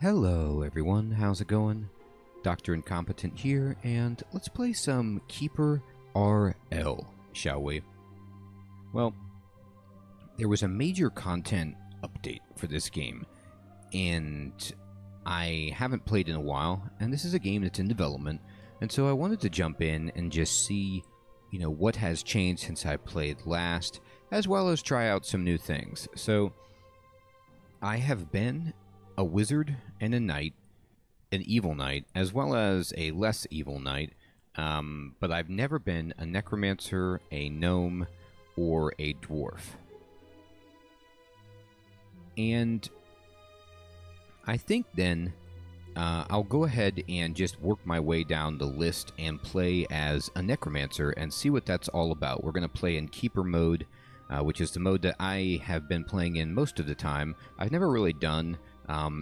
Hello everyone, how's it going? Dr. Incompetent here, and let's play some KeeperRL, shall we? Well, there was a major content update for this game, and I haven't played in a while, and this is a game that's in development, and so I wanted to jump in and just see, what has changed since I played last, as well as try out some new things. So, I have been a wizard and a knight, an evil knight, as well as a less evil knight, but I've never been a necromancer, a gnome, or a dwarf. And I think then I'll go ahead and just work my way down the list and play as a necromancer and see what that's all about. We're going to play in keeper mode, which is the mode that I have been playing in most of the time. I've never really done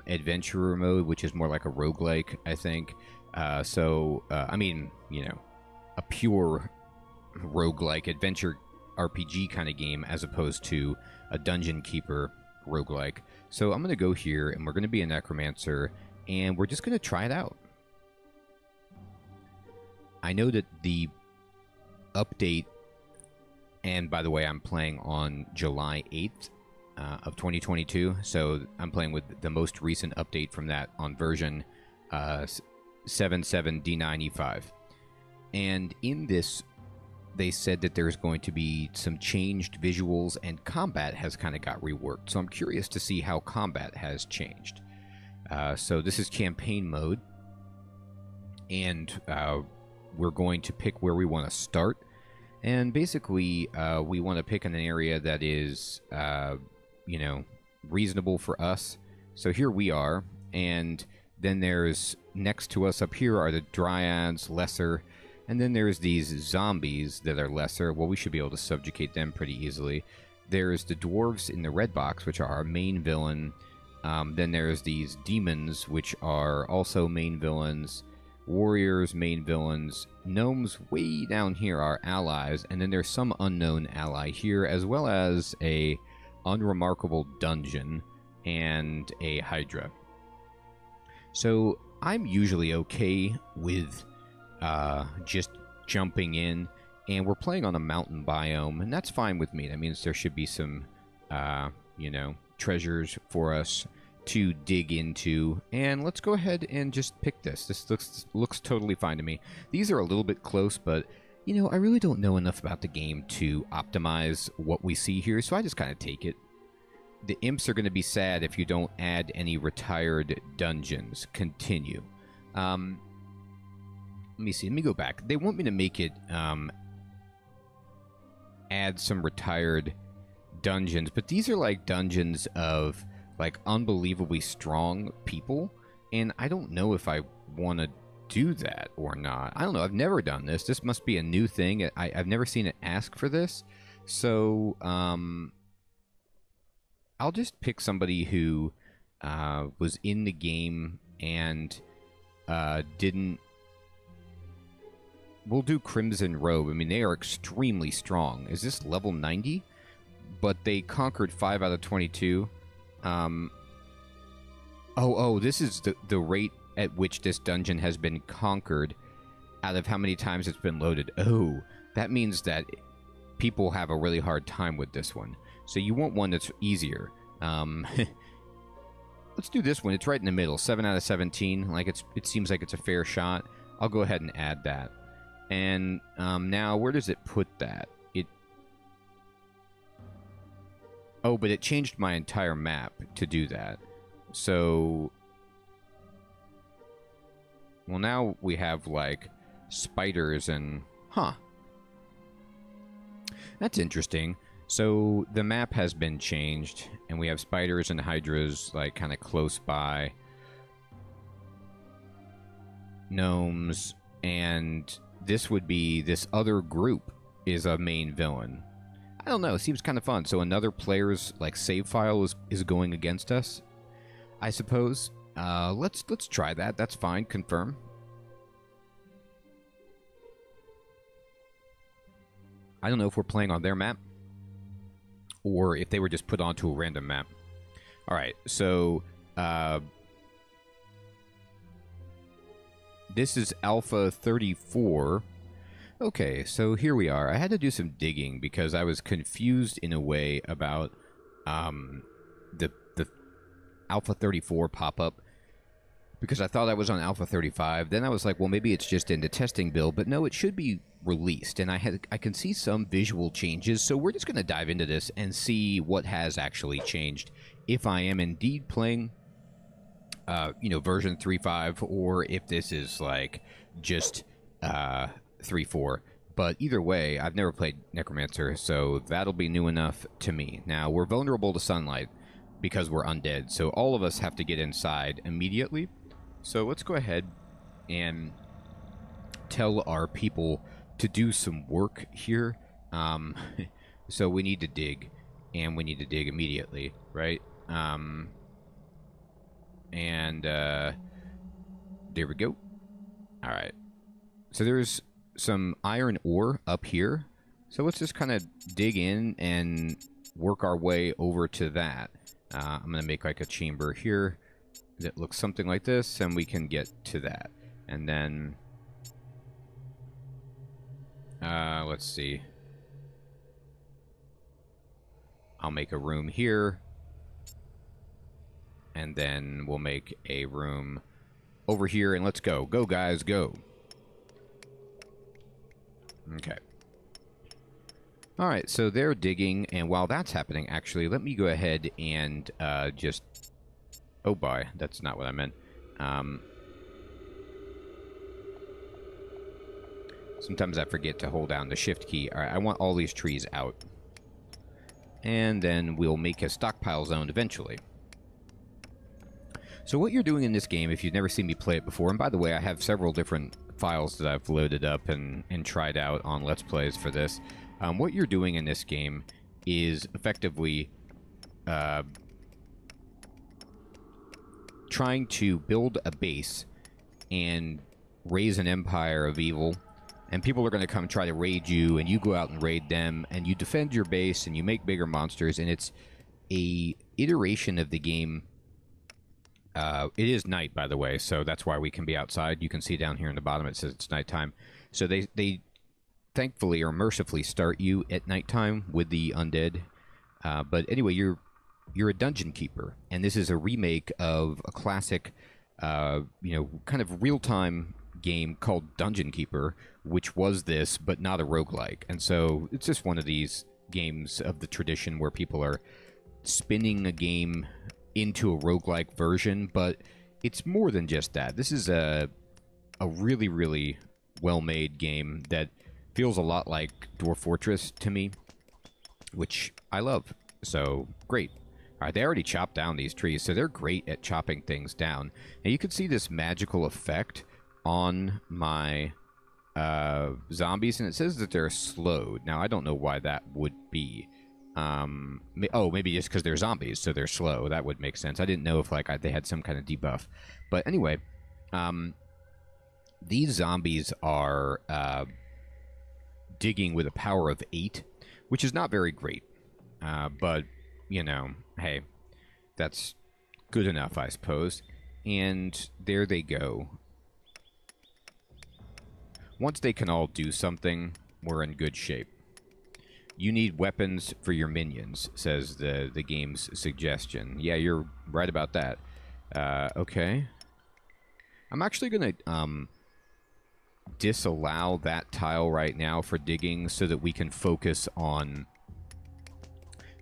adventurer mode, which is more like a roguelike, I think. A pure roguelike adventure RPG kind of game as opposed to a dungeon keeper roguelike. So I'm going to go here and we're going to be a necromancer and we're just going to try it out. I know that the update, and by the way, I'm playing on July 8th. Of 2022, so I'm playing with the most recent update from that on version 77D9E5. And in this, they said that there's going to be some changed visuals and combat has kind of got reworked. So I'm curious to see how combat has changed. So this is campaign mode, and we're going to pick where we want to start. And basically, we want to pick an area that is reasonable for us. So here we are, and then there's next to us up here are the dryads, lesser, and then there's these zombies that are lesser. Well, we should be able to subjugate them pretty easily. There's the dwarves in the red box, which are our main villain. Then there's these demons, which are also main villains. Warriors, main villains. Gnomes way down here are allies, and then there's some unknown ally here, as well as a unremarkable dungeon and a hydra. So I'm usually okay with just jumping in, and we're playing on a mountain biome, and that's fine with me. That means there should be some treasures for us to dig into, and let's go ahead and just pick this. This looks totally fine to me. These are a little bit close, but I really don't know enough about the game to optimize what we see here, so I just kind of take it. The imps are going to be sad if you don't add any retired dungeons. Continue. Let me see. Let me go back. They want me to make it add some retired dungeons, but these are like dungeons of like unbelievably strong people, and I don't know if I want to do that or not. I don't know. I've never done this. This must be a new thing. I've never seen it ask for this. So I'll just pick somebody who was in the game and didn't. We'll do Crimson Robe. I mean, they are extremely strong. Is this level 90? But they conquered 5 out of 22. This is the rate at which this dungeon has been conquered out of how many times it's been loaded. Oh, that means that people have a really hard time with this one. So you want one that's easier. Let's do this one. It's right in the middle. 7 out of 17. Like it seems like it's a fair shot. I'll go ahead and add that. And now, where does it put that? Oh, but it changed my entire map to do that. So, well, now we have, like, spiders and... Huh. That's interesting. So, the map has been changed, and we have spiders and hydras, like, kind of close by. Gnomes, and this would be... This other group is a main villain. I don't know. It seems kind of fun. So another player's like save file is going against us, I suppose. Let's try that. That's fine. Confirm. I don't know if we're playing on their map or if they were just put onto a random map. All right, so this is Alpha 34. Okay, so here we are. I had to do some digging because I was confused in a way about the Alpha 34 pop-up, because I thought I was on Alpha 35. Then I was like, well, maybe it's just in the testing build, but no, it should be released. And I can see some visual changes, so we're just going to dive into this and see what has actually changed. If I am indeed playing, version 3.5, or if this is like just 3.4. But either way, I've never played Necromancer, so that'll be new enough to me. Now, we're vulnerable to sunlight because we're undead, so all of us have to get inside immediately. So let's go ahead and tell our people to do some work here. So we need to dig, and we need to dig immediately, right? There we go. All right. So there's some iron ore up here. So let's just kind of dig in and work our way over to that. I'm going to make like a chamber here that looks something like this, and we can get to that. And then, let's see. I'll make a room here. And then we'll make a room over here, and let's go. Go, guys, go. Okay. All right, so they're digging, and while that's happening, actually, let me go ahead and just... Oh, boy, that's not what I meant. Sometimes I forget to hold down the shift key. All right, I want all these trees out. And then we'll make a stockpile zone eventually. So what you're doing in this game, if you've never seen me play it before, and by the way, I have several different files that I've loaded up and tried out on Let's Plays for this. What you're doing in this game is effectively trying to build a base and raise an empire of evil, and people are going to come try to raid you, and you go out and raid them, and you defend your base, and you make bigger monsters, and it's a iteration of the game. It is night, by the way, so that's why we can be outside. You can see down here in the bottom it says it's nighttime. So they thankfully or mercifully start you at nighttime with the undead. But anyway, you're a dungeon keeper, and this is a remake of a classic, kind of real-time game called Dungeon Keeper, which was this, but not a roguelike. And so it's just one of these games of the tradition where people are spinning a game into a roguelike version, but it's more than just that. This is a really, really well-made game that feels a lot like Dwarf Fortress to me, which I love. So, great. All right, they already chopped down these trees, so they're great at chopping things down. And you can see this magical effect on my zombies, and it says that they're slowed. Now, I don't know why that would be. Maybe just because they're zombies, so they're slow. That would make sense. I didn't know if they had some kind of debuff. But anyway, these zombies are digging with a power of 8, which is not very great. But, hey, that's good enough, I suppose. And there they go. Once they can all do something, we're in good shape. You need weapons for your minions, says the game's suggestion. Yeah, you're right about that. Okay. I'm actually going to disallow that tile right now for digging so that we can focus on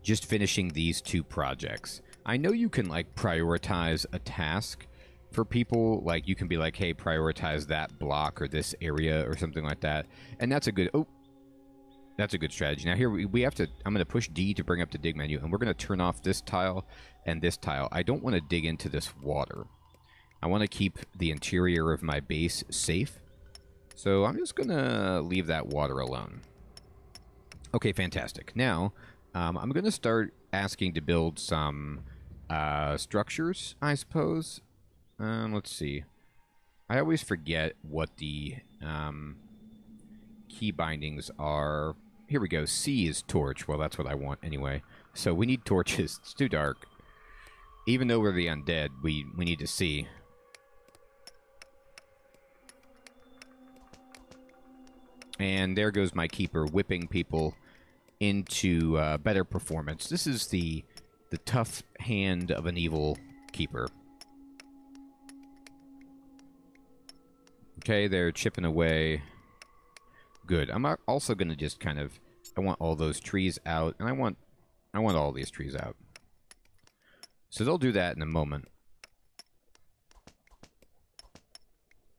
just finishing these 2 projects. I know you can, prioritize a task for people. You can be like, hey, prioritize that block or this area or something like that. And that's a good... Oh! That's a good strategy. Now here we have to... I'm going to push D to bring up the dig menu, and we're going to turn off this tile and this tile. I don't want to dig into this water. I want to keep the interior of my base safe. So I'm just going to leave that water alone. Okay, fantastic. Now, I'm going to start asking to build some structures, I suppose. Let's see. I always forget what the key bindings are. Here we go. C is torch. Well, that's what I want anyway. So we need torches. It's too dark. Even though we're the undead, we need to see. And there goes my keeper, whipping people into better performance. This is the tough hand of an evil keeper. Okay, they're chipping away. Good. I'm also going to just kind of... I want all those trees out, and I want all these trees out. So they'll do that in a moment.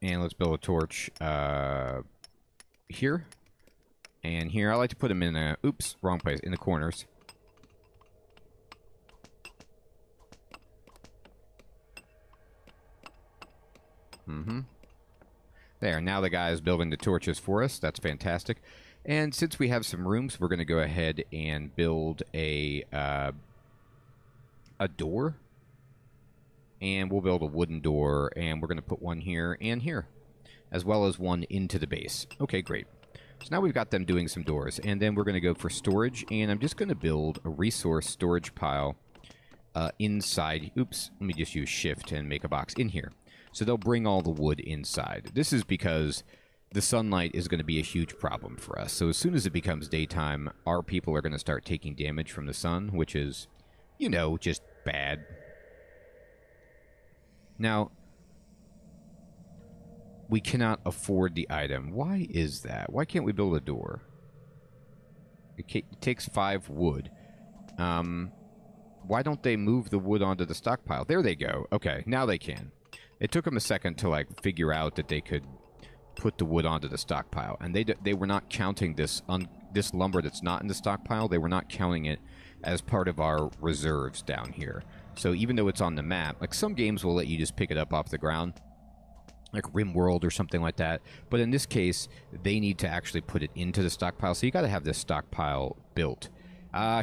And let's build a torch here. And here. I like to put them in a... Oops, wrong place. In the corners. There, now the guy is building the torches for us. That's fantastic. And since we have some rooms, we're going to go ahead and build a door. And we'll build a wooden door, and we're going to put one here and here, as well as one into the base. Okay, great. So now we've got them doing some doors, and then we're going to go for storage, and I'm just going to build a resource storage pile inside. Oops, let me just use shift and make a box in here. So they'll bring all the wood inside. This is because the sunlight is going to be a huge problem for us. So as soon as it becomes daytime, our people are going to start taking damage from the sun, which is, you know, just bad. Now, we cannot afford the item. Why is that? Why can't we build a door? It takes 5 wood. Why don't they move the wood onto the stockpile? There they go. Okay, now they can. It took them a second to, like, figure out that they could put the wood onto the stockpile. And they were not counting this lumber that's not in the stockpile. They were not counting it as part of our reserves down here. So even though it's on the map, like, some games will let you just pick it up off the ground, like Rimworld or something like that. But in this case, they need to actually put it into the stockpile. So you got to have this stockpile built.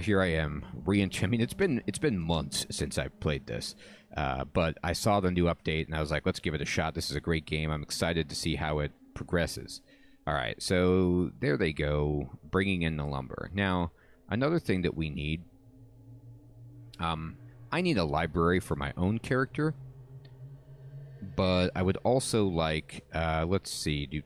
Here I am. I mean, it's been months since I played this. But I saw the new update, and I was like, let's give it a shot. This is a great game. I'm excited to see how it progresses. All right, so there they go, bringing in the lumber. Now, another thing that we need, I need a library for my own character, but I would also like, let's see,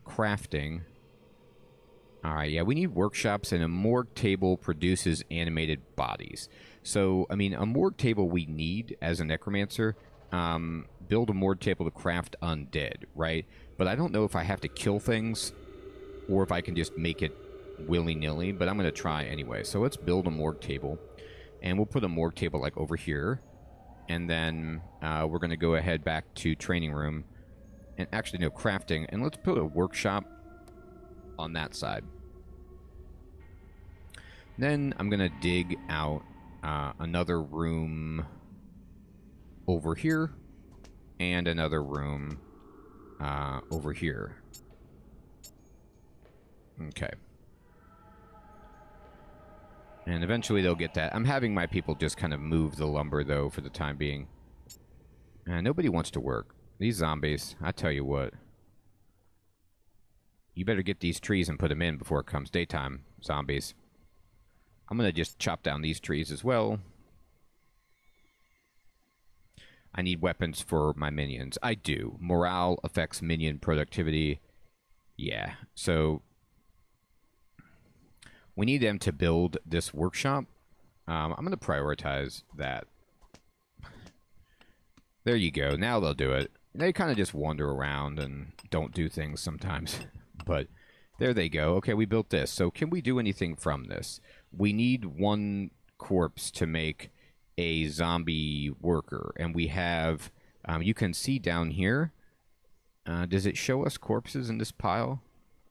crafting. Alright, yeah, we need workshops, and a morgue table produces animated bodies. So, I mean, a morgue table we need as a necromancer. Build a morgue table to craft undead, right? But I don't know if I have to kill things, or if I can just make it willy-nilly, but I'm going to try anyway. So let's build a morgue table, and we'll put a morgue table, like, over here. And then we're going to go ahead back to training room, and actually, no, crafting, and let's put a workshop on that side. Then I'm going to dig out another room over here and another room over here. Okay. And eventually they'll get that. I'm having my people just kind of move the lumber, though, for the time being. Nobody wants to work. These zombies, I tell you what. You better get these trees and put them in before it comes daytime, zombies. I'm going to just chop down these trees as well. I need weapons for my minions. I do. Morale affects minion productivity. Yeah, so we need them to build this workshop. I'm going to prioritize that. There you go. Now they'll do it. They kind of just wander around and don't do things sometimes. But there they go. Okay, we built this. So can we do anything from this? We need 1 corpse to make a zombie worker. And we have, you can see down here, does it show us corpses in this pile?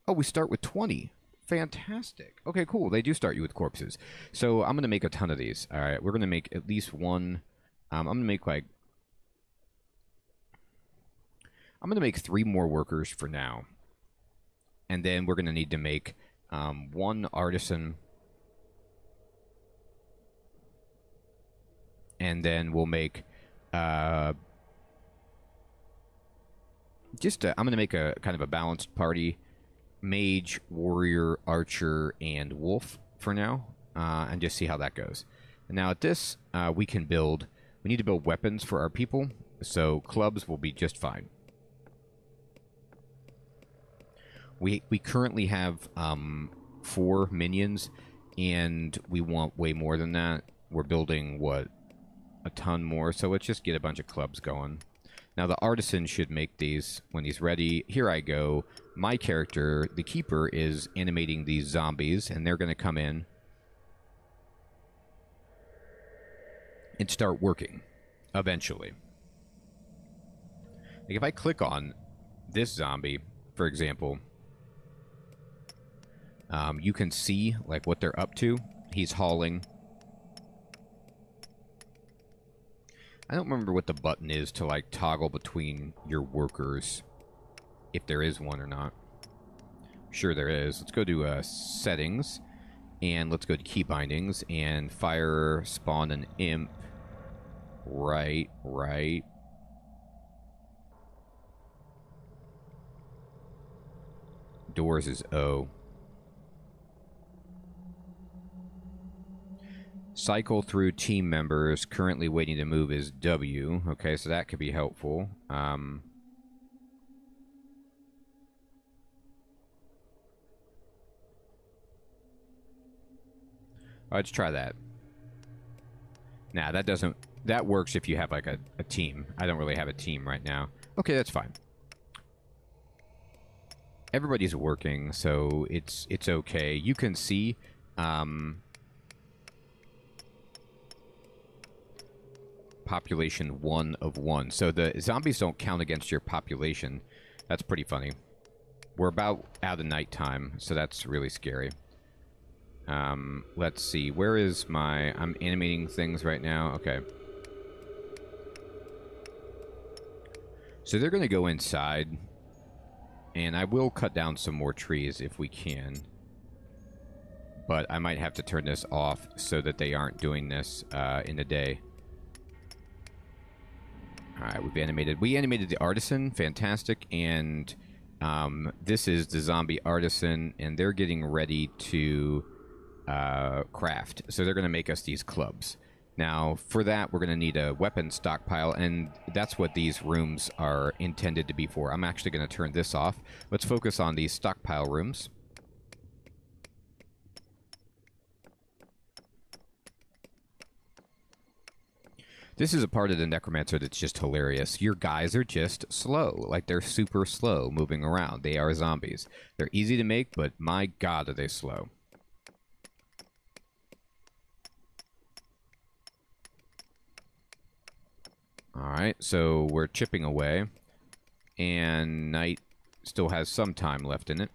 Oh, we start with 20. Fantastic. Okay, cool. They do start you with corpses. So I'm going to make a ton of these. All right, we're going to make at least 1. I'm going to make, like, I'm going to make 3 more workers for now. And then we're going to need to make 1 artisan. And then we'll make I'm going to make a kind of a balanced party. Mage, warrior, archer, and wolf for now. And just see how that goes. And now at this, we can build We need to build weapons for our people, so clubs will be just fine. We currently have 4 minions, and we want way more than that. We're building, what, a ton more, so let's just get a bunch of clubs going. Now, the artisan should make these when he's ready. Here I go. My character, the keeper, is animating these zombies, and they're going to come in and start working, eventually. Like if I click on this zombie, for example, you can see like what they're up to. He's hauling. I don't remember what the button is to like toggle between your workers, if there is one or not. Sure there is. Let's go to settings, and let's go to key bindings and fire spawn an imp. Right. Doors is O. Cycle through team members currently waiting to move is W. Okay, so that could be helpful. Let's try that. Nah, that doesn't... That works if you have like a team. I don't really have a team right now. Okay, that's fine. Everybody's working, so it's okay. You can see... population 1 of 1. So the zombies don't count against your population. That's pretty funny. We're about out of nighttime, so that's really scary. Let's see. Where is my... I'm animating things right now. Okay. So they're going to go inside, and I will cut down some more trees if we can. But I might have to turn this off so that they aren't doing this in the day. Alright, we've animated. We animated the artisan. Fantastic. And this is the zombie artisan, and they're getting ready to craft. So they're going to make us these clubs. Now, for that, we're going to need a weapon stockpile, and that's what these rooms are intended to be for. I'm actually going to turn this off. Let's focus on these stockpile rooms. This is a part of the Necromancer that's just hilarious. Your guys are just slow. Like, they're super slow moving around. They are zombies. They're easy to make, but my god, are they slow. Alright, so we're chipping away. And night still has some time left in it.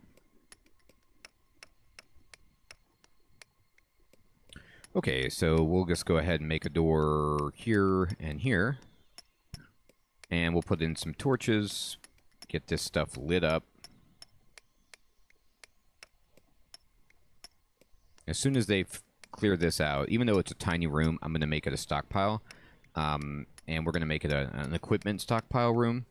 Okay, so we'll just go ahead and make a door here and here. And we'll put in some torches. Get this stuff lit up. As soon as they've cleared this out, even though it's a tiny room, I'm going to make it a stockpile. And we're going to make it an equipment stockpile room.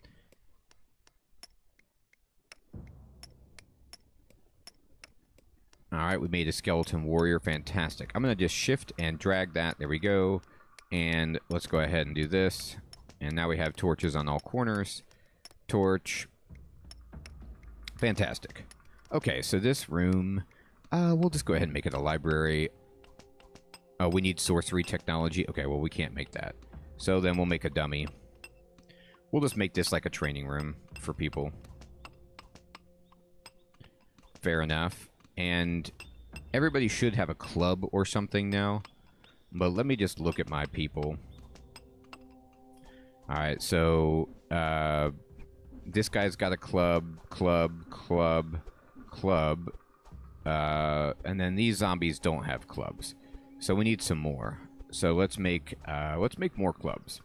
Alright, we made a skeleton warrior. Fantastic. I'm going to just shift and drag that. There we go. And let's go ahead and do this. And now we have torches on all corners. Torch. Fantastic. Okay, so this room, we'll just go ahead and make it a library. Oh, we need sorcery technology. Okay, well, we can't make that. So then we'll make a dummy. We'll just make this like a training room for people. Fair enough. And everybody should have a club or something now. But let me just look at my people. Alright, so this guy's got a club. And then these zombies don't have clubs. So we need some more. So let's make more clubs.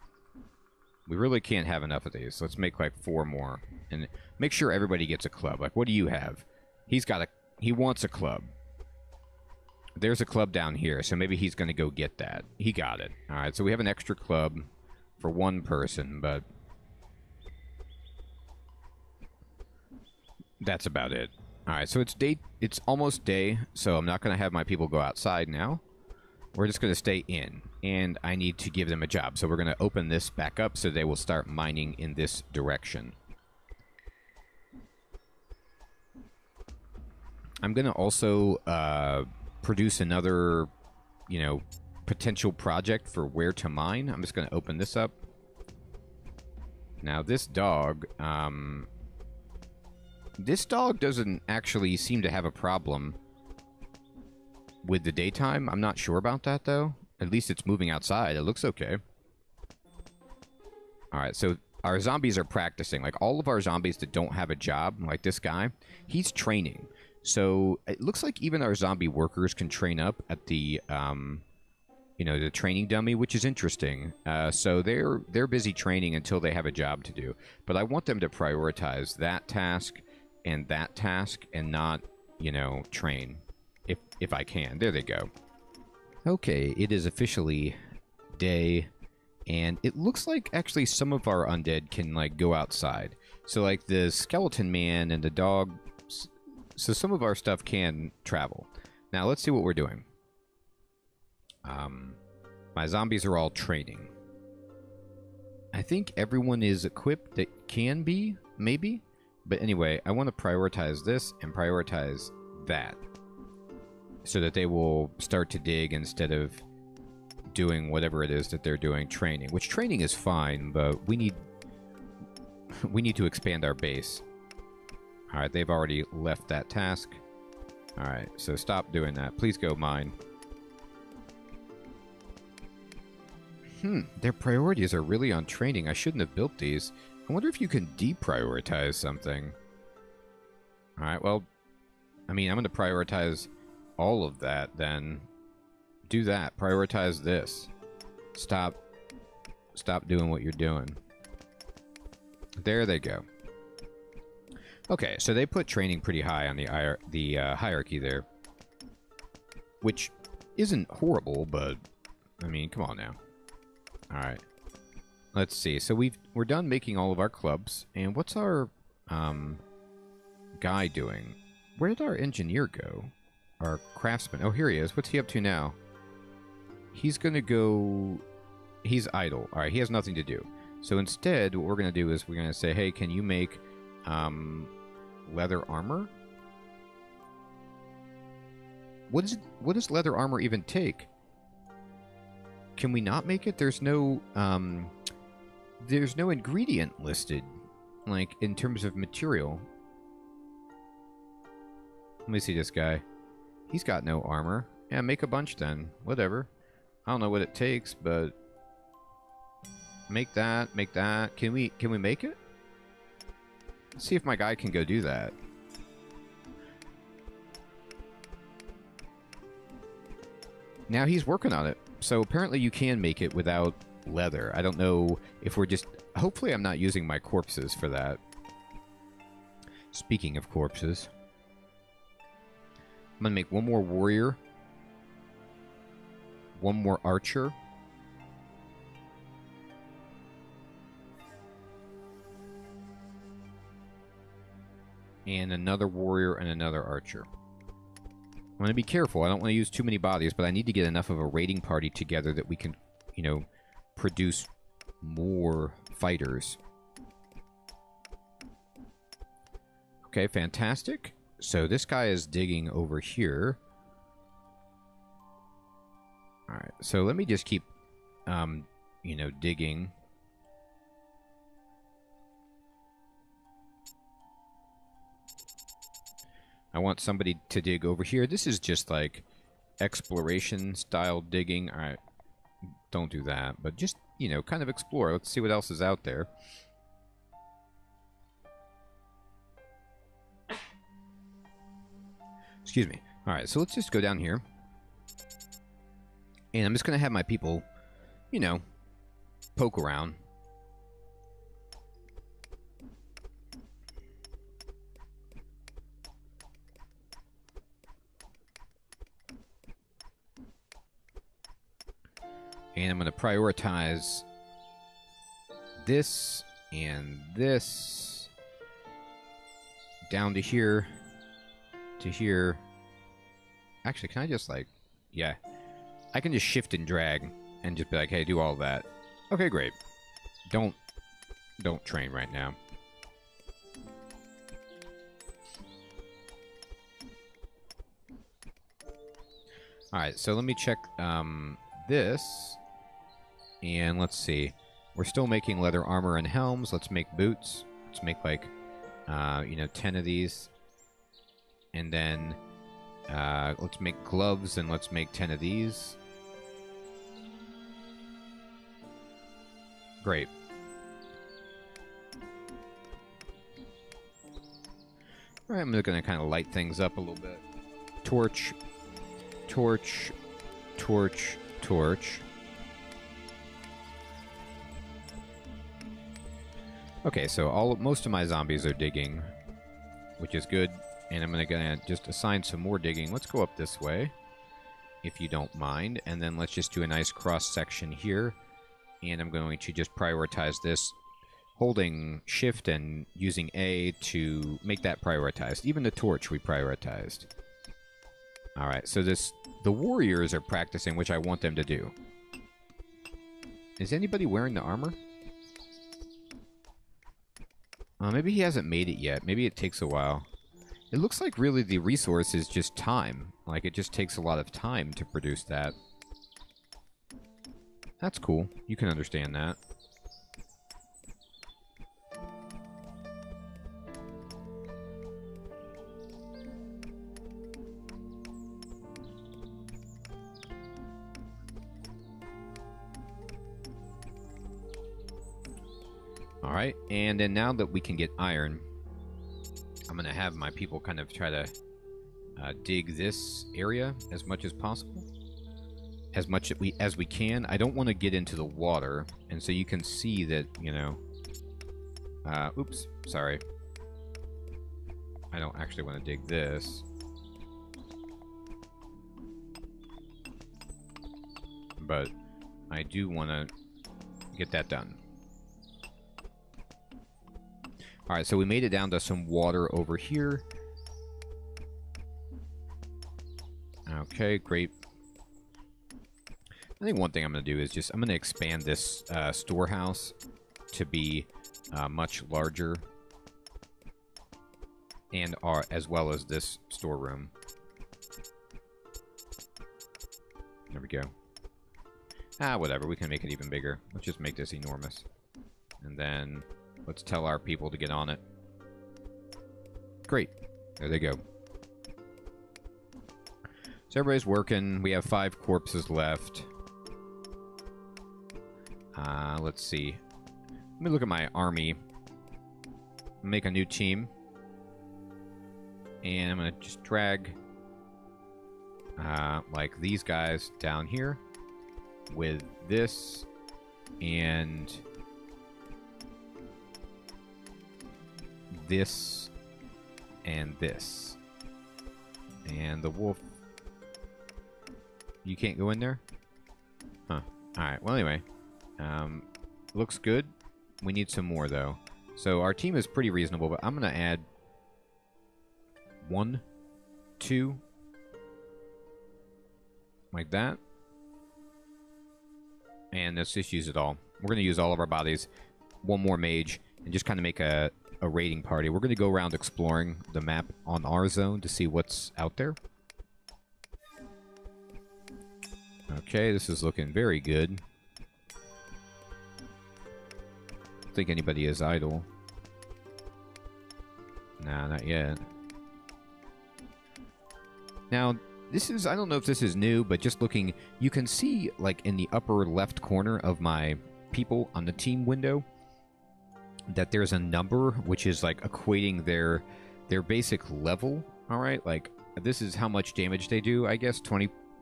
We really can't have enough of these. Let's make like 4 more. And make sure everybody gets a club. Like, what do you have? He wants a club. There's a club down here, so maybe he's going to go get that. He got it. Alright, so we have an extra club for 1 person, but that's about it. Alright, so it's almost day, so I'm not going to have my people go outside now. We're just going to stay in, and I need to give them a job. So we're going to open this back up so they will start mining in this direction. I'm going to also produce another, you know, potential project for where to mine. I'm just going to open this up. Now, this dog doesn't actually seem to have a problem with the daytime. I'm not sure about that, though. At least it's moving outside. It looks okay. Alright, so our zombies are practicing. Like, all of our zombies that don't have a job, like this guy, he's training. So, it looks like even our zombie workers can train up at the, you know, the training dummy, which is interesting. So, they're busy training until they have a job to do. But I want them to prioritize that task and not, you know, train. If I can. There they go. Okay, it is officially day, and it looks like actually some of our undead can, like, go outside. So, like, the skeleton man and the dog, so some of our stuff can travel. Now, let's see what we're doing. My zombies are all training. I think everyone is equipped that can be, maybe. But anyway, I want to prioritize this and prioritize that, so that they will start to dig instead of doing whatever it is that they're doing, training. Which training is fine, but we need to expand our base. Alright, they've already left that task. Alright, so stop doing that. Please go mine. Their priorities are really on training. I shouldn't have built these. I wonder if you can deprioritize something. Alright, well, I mean, I'm going to prioritize all of that, then. Do that. Prioritize this. Stop doing what you're doing. There they go. Okay, so they put training pretty high on the hierarchy there. Which isn't horrible, but, I mean, come on now. Alright. Let's see. So we're done making all of our clubs. And what's our guy doing? Where did our engineer go? Our craftsman. Oh, here he is. What's he up to now? He's going to go... He's idle. Alright, he has nothing to do. So instead, what we're going to do is we're going to say, hey, can you make leather armor? What does leather armor even take? Can we not make it? There's no ingredient listed, like, in terms of material. Let me see this guy. He's got no armor. Yeah, make a bunch then. Whatever. I don't know what it takes, but make that, make that. Can we make it? Let's see if my guy can go do that. Now he's working on it. So apparently you can make it without leather. I don't know if we're just... Hopefully I'm not using my corpses for that. Speaking of corpses, I'm going to make one more warrior. One more archer. And another warrior and another archer. I'm going to be careful. I don't want to use too many bodies, but I need to get enough of a raiding party together that we can, you know, produce more fighters. Okay, fantastic. So this guy is digging over here. Alright, so let me just keep, you know, digging. I want somebody to dig over here. This is just like exploration style digging. Alright, don't do that, but just, you know, kind of explore. Let's see what else is out there. Excuse me. Alright, so let's just go down here. And I'm just going to have my people, you know, poke around. And I'm going to prioritize this and this down to here, to here. Actually, can I just, like, yeah. I can just shift and drag and just be like, hey, do all that. Okay, great. Don't train right now. Alright, so let me check this. And let's see. We're still making leather armor and helms. Let's make boots. Let's make, like, 10 of these. And then let's make gloves, and let's make 10 of these. Great. Alright, I'm going to kind of light things up a little bit. Torch. Torch. Torch. Torch. Okay, so most of my zombies are digging, which is good. And I'm gonna just assign some more digging. Let's go up this way, if you don't mind. And then let's just do a nice cross-section here. And I'm going to just prioritize this, holding Shift and using A to make that prioritized. Even the torch we prioritized. Alright, so the warriors are practicing, which I want them to do. Is anybody wearing the armor? Maybe he hasn't made it yet. Maybe it takes a while. It looks like really the resource is just time. Like, it just takes a lot of time to produce that. That's cool. You can understand that. Alright, and then now that we can get iron, I'm going to have my people kind of try to dig this area as much as possible. As much as we can. I don't want to get into the water, and so you can see that, oops, sorry. I don't actually want to dig this. But I do want to get that done. Alright, so we made it down to some water over here. Okay, great. I think one thing I'm going to do is I'm going to expand this storehouse to be much larger. And as well as this storeroom. There we go. Whatever, we can make it even bigger. Let's just make this enormous. And then let's tell our people to get on it. Great. There they go. So everybody's working. We have 5 corpses left. Let's see. Let me look at my army. Make a new team. And I'm going to just drag like these guys down here with this and this and this. And the wolf, you can't go in there? Huh. Alright, well anyway. Looks good. We need some more though. So our team is pretty reasonable, but I'm going to add 1, 2, like that. And let's just use it all. We're going to use all of our bodies. 1 more mage, and just kind of make a raiding party. We're going to go around exploring the map on our zone to see what's out there. Okay, this is looking very good. I don't think anybody is idle. Nah, not yet. Now, this is, I don't know if this is new, but just looking, you can see, like, in the upper left corner of my people on the team window, that there's a number which is, like, equating their basic level, alright? Like, this is how much damage they do, I guess.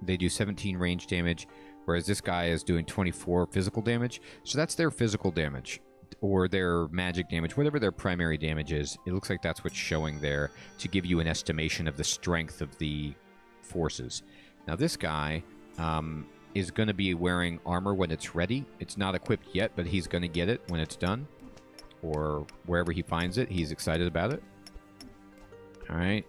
They do 17 range damage, whereas this guy is doing 24 physical damage. So that's their physical damage, or their magic damage, whatever their primary damage is. It looks like that's what's showing there to give you an estimation of the strength of the forces. Now this guy is going to be wearing armor when it's ready. It's not equipped yet, but he's going to get it when it's done, or wherever he finds it. He's excited about it. Alright.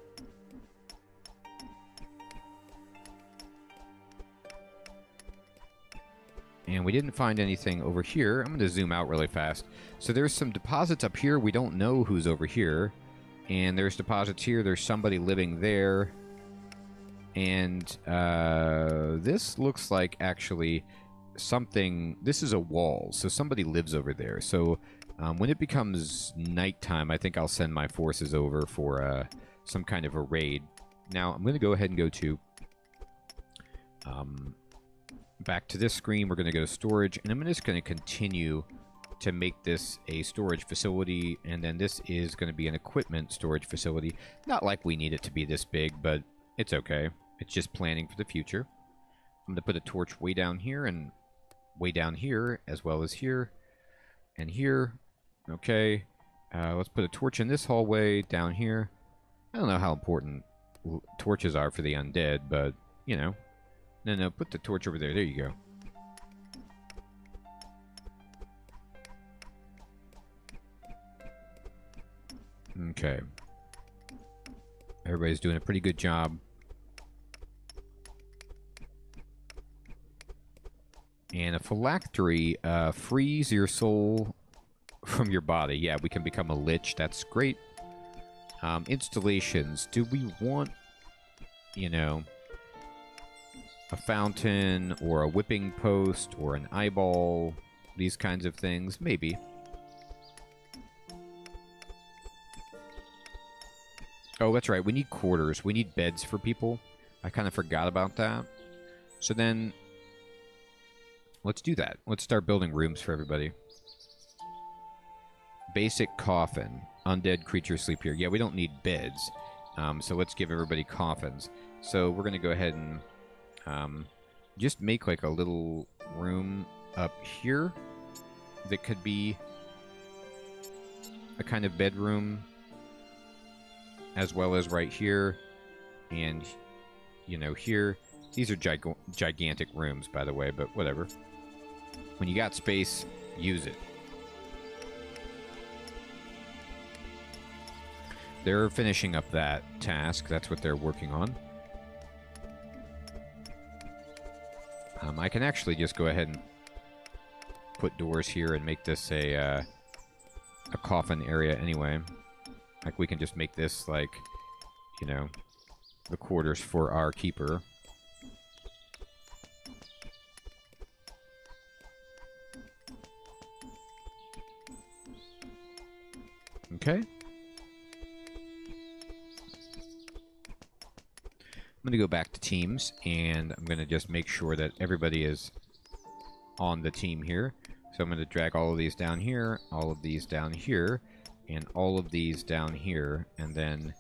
And we didn't find anything over here. I'm going to zoom out really fast. So there's some deposits up here. We don't know who's over here. And there's deposits here. There's somebody living there. And this looks like actually something... This is a wall. So somebody lives over there. So when it becomes nighttime, I think I'll send my forces over for some kind of a raid. Now, I'm going to go ahead and go to... back to this screen. We're going to go to storage, and I'm just going to continue to make this a storage facility, and then this is going to be an equipment storage facility. Not like we need it to be this big, but it's okay. It's just planning for the future. I'm going to put a torch way down here and way down here, as well as here and here. Okay. Let's put a torch in this hallway down here. I don't know how important torches are for the undead, but, you know. No, put the torch over there. There you go. Okay. Everybody's doing a pretty good job. And a phylactery frees your soul from your body. Yeah, we can become a lich. That's great. Installations. Do we want, you know... a fountain, or a whipping post, or an eyeball, these kinds of things, maybe. Oh, that's right, we need quarters. We need beds for people. I kind of forgot about that. So then, let's do that. Let's start building rooms for everybody. Basic coffin. Undead creatures sleep here. Yeah, we don't need beds. So let's give everybody coffins. So we're going to go ahead and just make like a little room up here that could be a kind of bedroom, as well as right here and, you know, here. These are gigantic rooms, by the way, but whatever. When you got space, use it. They're finishing up that task. That's what they're working on. I can actually just go ahead and put doors here and make this a coffin area anyway. Like, we can just make this, like, you know, the quarters for our keeper. Okay. I'm going to go back to teams, and I'm going to just make sure that everybody is on the team here. So I'm going to drag all of these down here, all of these down here, and all of these down here, and then,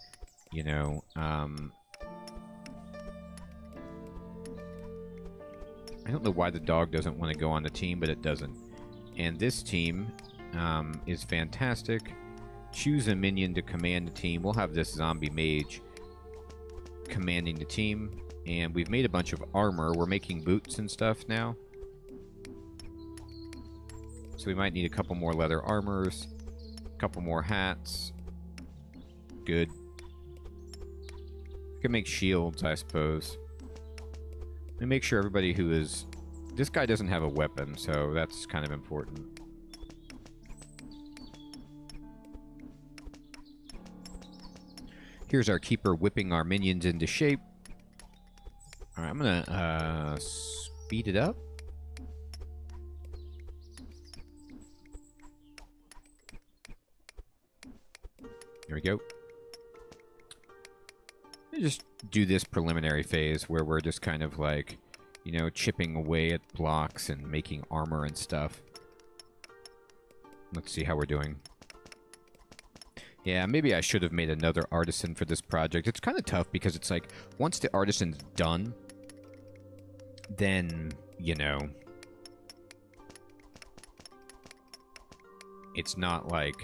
you know, I don't know why the dog doesn't want to go on the team, but it doesn't. And this team is fantastic. Choose a minion to command the team. We'll have this zombie mage commanding the team, and we've made a bunch of armor. We're making boots and stuff now, so we might need a couple more leather armors, a couple more hats. Good. We can make shields, I suppose. Let me make sure everybody who is... This guy doesn't have a weapon, so that's kind of important. Here's our keeper whipping our minions into shape. Alright, I'm gonna speed it up. There we go. Just do this preliminary phase where we're just kind of like, you know, chipping away at blocks and making armor and stuff. Let's see how we're doing. Yeah, maybe I should have made another artisan for this project. It's kind of tough because it's like, once the artisan's done, then, you know, it's not like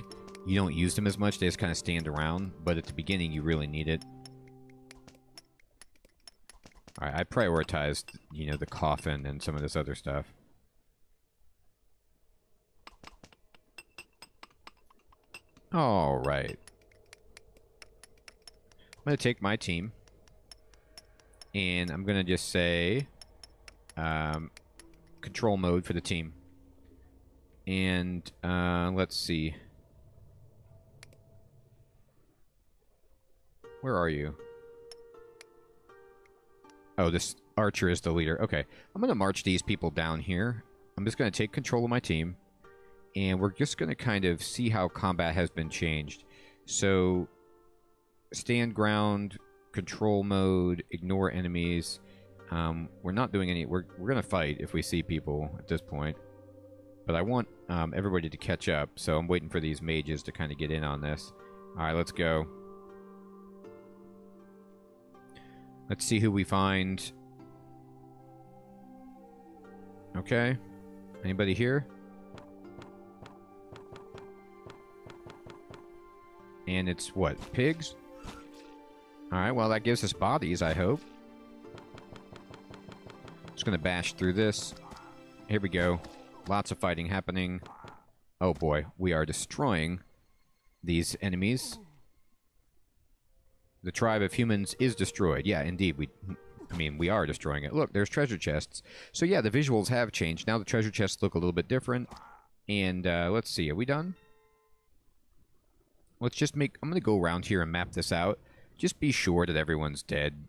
you don't use them as much. They just kind of stand around. But at the beginning, you really need it. All right, I prioritized, you know, the coffin and some of this other stuff. All right. I'm going to take my team, and I'm going to just say, control mode for the team. And let's see. Where are you? Oh, this archer is the leader. Okay. I'm going to march these people down here. I'm just going to take control of my team. And we're just going to kind of see how combat has been changed. So, stand ground, control mode, ignore enemies. We're not doing any... We're going to fight if we see people at this point. But I want everybody to catch up. So I'm waiting for these mages to kind of get in on this. Alright, let's go. Let's see who we find. Okay. Anybody here? And it's what? Pigs? Alright, well that gives us bodies, I hope. Just gonna bash through this. Here we go. Lots of fighting happening. Oh boy, we are destroying these enemies. The tribe of humans is destroyed. Yeah, indeed. We are destroying it. Look, there's treasure chests. So yeah, the visuals have changed. Now the treasure chests look a little bit different. And let's see, are we done? Let's just make... I'm going to go around here and map this out. Just be sure that everyone's dead.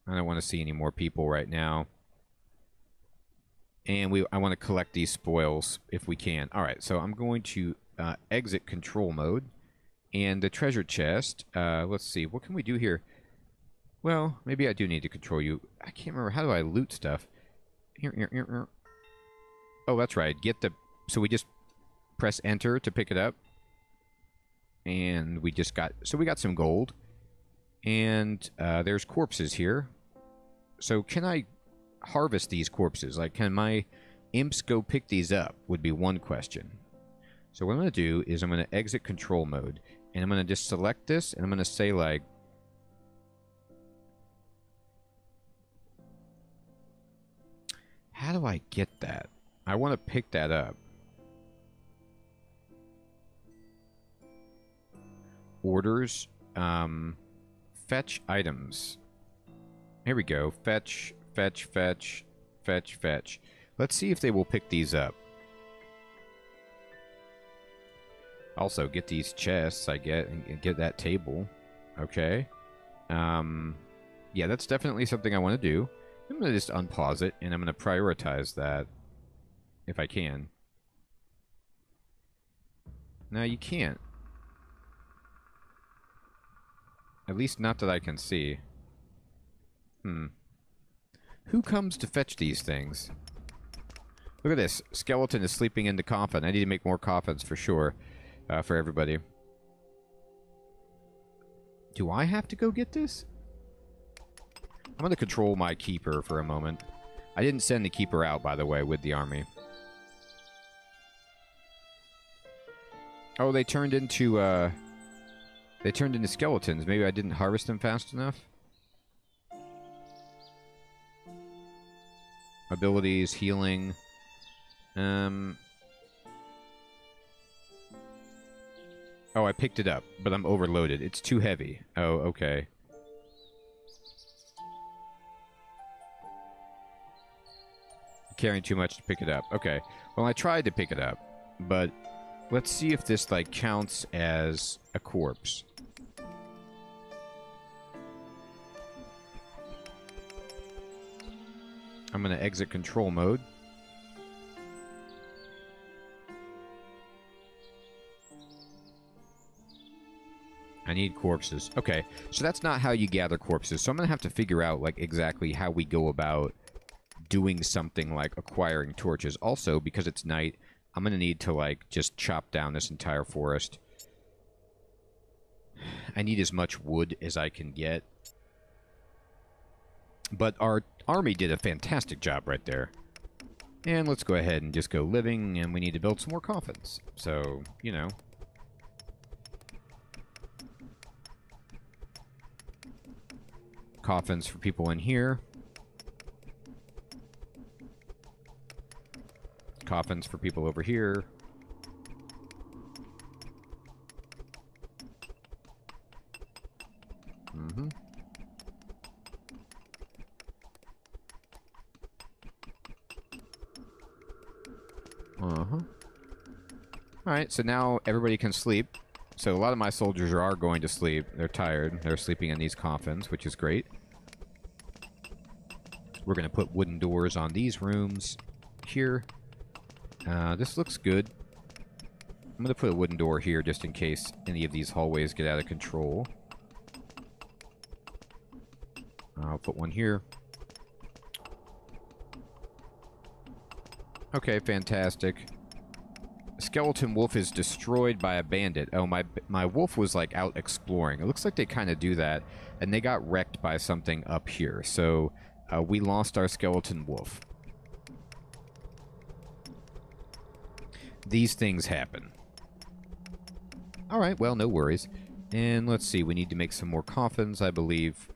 I don't want to see any more people right now. And I want to collect these spoils if we can. Alright, so I'm going to exit control mode. And the treasure chest, let's see, what can we do here? Well, maybe I do need to control you. I can't remember, how do I loot stuff? Here. Oh, that's right, so we just press enter to pick it up. And we just got, so we got some gold. And there's corpses here. So can I harvest these corpses? Like, can my imps go pick these up? Would be one question. So what I'm going to do is I'm going to exit control mode. And I'm going to just select this, and I'm going to say, like... How do I get that? I want to pick that up. Orders. Fetch items. Here we go. Fetch. Let's see if they will pick these up. Also, get these chests, and get that table. Okay. Yeah, that's definitely something I want to do. I'm going to just unpause it, and I'm going to prioritize that. If I can. No, you can't. At least not that I can see. Who comes to fetch these things? Look at this. Skeleton is sleeping in the coffin. I need to make more coffins for sure. For everybody. Do I have to go get this? I'm going to control my keeper for a moment. I didn't send the keeper out, by the way, with the army. Oh, they turned into skeletons. Maybe I didn't harvest them fast enough? Abilities, healing. Oh, I picked it up, but I'm overloaded. It's too heavy. Oh, okay. Carrying too much to pick it up. Okay. Well, I tried to pick it up, but let's see if this, like, counts as a corpse. I'm going to exit control mode. I need corpses. Okay, so that's not how you gather corpses. So I'm going to have to figure out, like, exactly how we go about doing something like acquiring torches. Also, because it's night, I'm going to need to, like, just chop down this entire forest. I need as much wood as I can get. But our army did a fantastic job right there. And let's go ahead and just go living, and we need to build some more coffins. So, you know. Coffins for people in here. Coffins for people over here. Uh-huh. Alright, so now everybody can sleep. So a lot of my soldiers are going to sleep. They're tired. They're sleeping in these coffins, which is great. We're going to put wooden doors on these rooms here. This looks good. I'm going to put a wooden door here just in case any of these hallways get out of control. I'll put one here. Okay, fantastic. Skeleton wolf is destroyed by a bandit. Oh, my wolf was, like, out exploring. It looks like they kind of do that, and they got wrecked by something up here. So, we lost our skeleton wolf. These things happen. Alright, well, no worries. And let's see, we need to make some more coffins, I believe.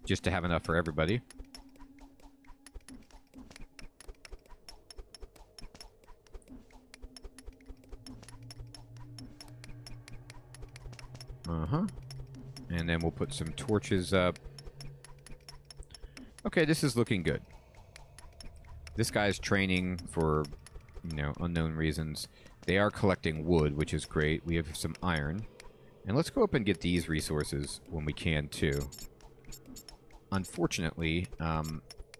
Just to have enough for everybody. Uh-huh. And then we'll put some torches up. Okay, this is looking good. This guy's training for, you know, unknown reasons. They are collecting wood, which is great. We have some iron. And let's go up and get these resources when we can, too. Unfortunately,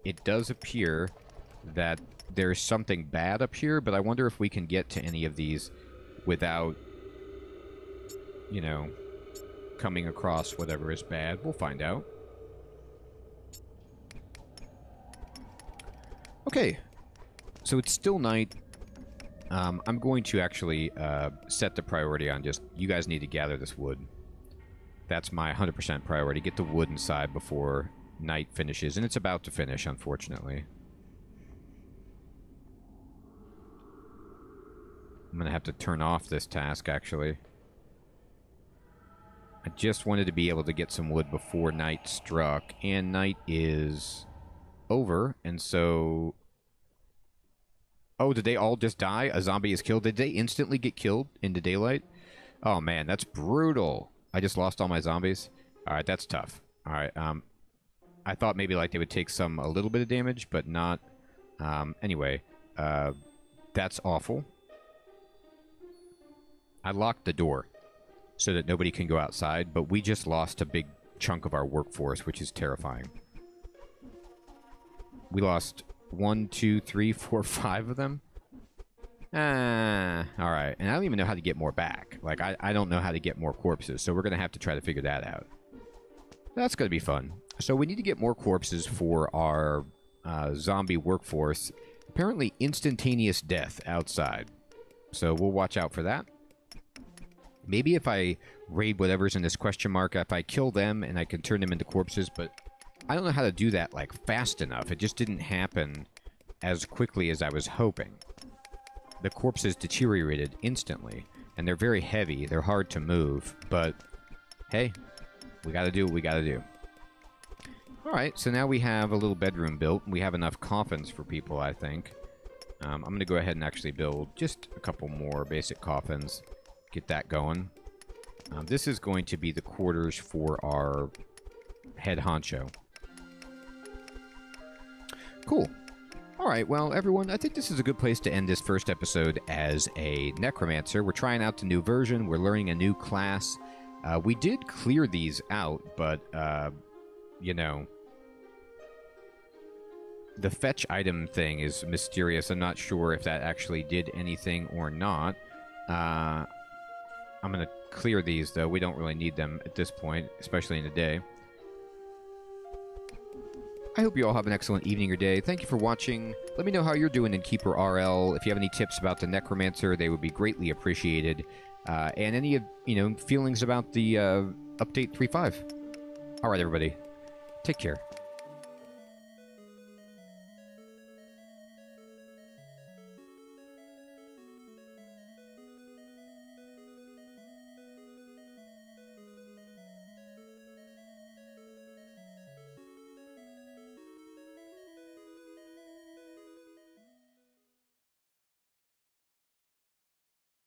it does appear that there's something bad up here, but I wonder if we can get to any of these without, you know, coming across whatever is bad. We'll find out. Okay, so it's still night. I'm going to actually set the priority on just, you guys need to gather this wood. That's my 100% priority. Get the wood inside before night finishes, and it's about to finish, unfortunately. I'm going to have to turn off this task, actually. I just wanted to be able to get some wood before night struck, and night is over, and so... Oh, did they all just die? A zombie is killed? Did they instantly get killed into daylight? Oh, man, that's brutal. I just lost all my zombies? Alright, that's tough. Alright, I thought maybe, like, they would take a little bit of damage, but not. Anyway, that's awful. I locked the door so that nobody can go outside, but we just lost a big chunk of our workforce, which is terrifying. We lost 1, 2, 3, 4, 5 of them. Alright. And I don't even know how to get more back. Like, I don't know how to get more corpses, so we're going to have to try to figure that out. That's going to be fun. So we need to get more corpses for our zombie workforce. Apparently instantaneous death outside. So we'll watch out for that. Maybe if I raid whatever's in this question mark, if I kill them and I can turn them into corpses, but I don't know how to do that, like, fast enough. It just didn't happen as quickly as I was hoping. The corpses deteriorated instantly, and they're very heavy. They're hard to move, but hey, we gotta do what we gotta do. Alright, so now we have a little bedroom built. We have enough coffins for people, I think. I'm gonna go ahead and actually build just a couple more basic coffins. Get that going. This is going to be the quarters for our head honcho. Cool. Alright, well, everyone, I think this is a good place to end this first episode as a Necromancer. We're trying out the new version. We're learning a new class. We did clear these out, but, you know, the fetch item thing is mysterious. I'm not sure if that actually did anything or not. I'm going to clear these, though. We don't really need them at this point, especially in the day. I hope you all have an excellent evening or day. Thank you for watching. Let me know how you're doing in KeeperRL. If you have any tips about the Necromancer, they would be greatly appreciated. And any, you know, feelings about the update 3.5. All right, everybody. Take care.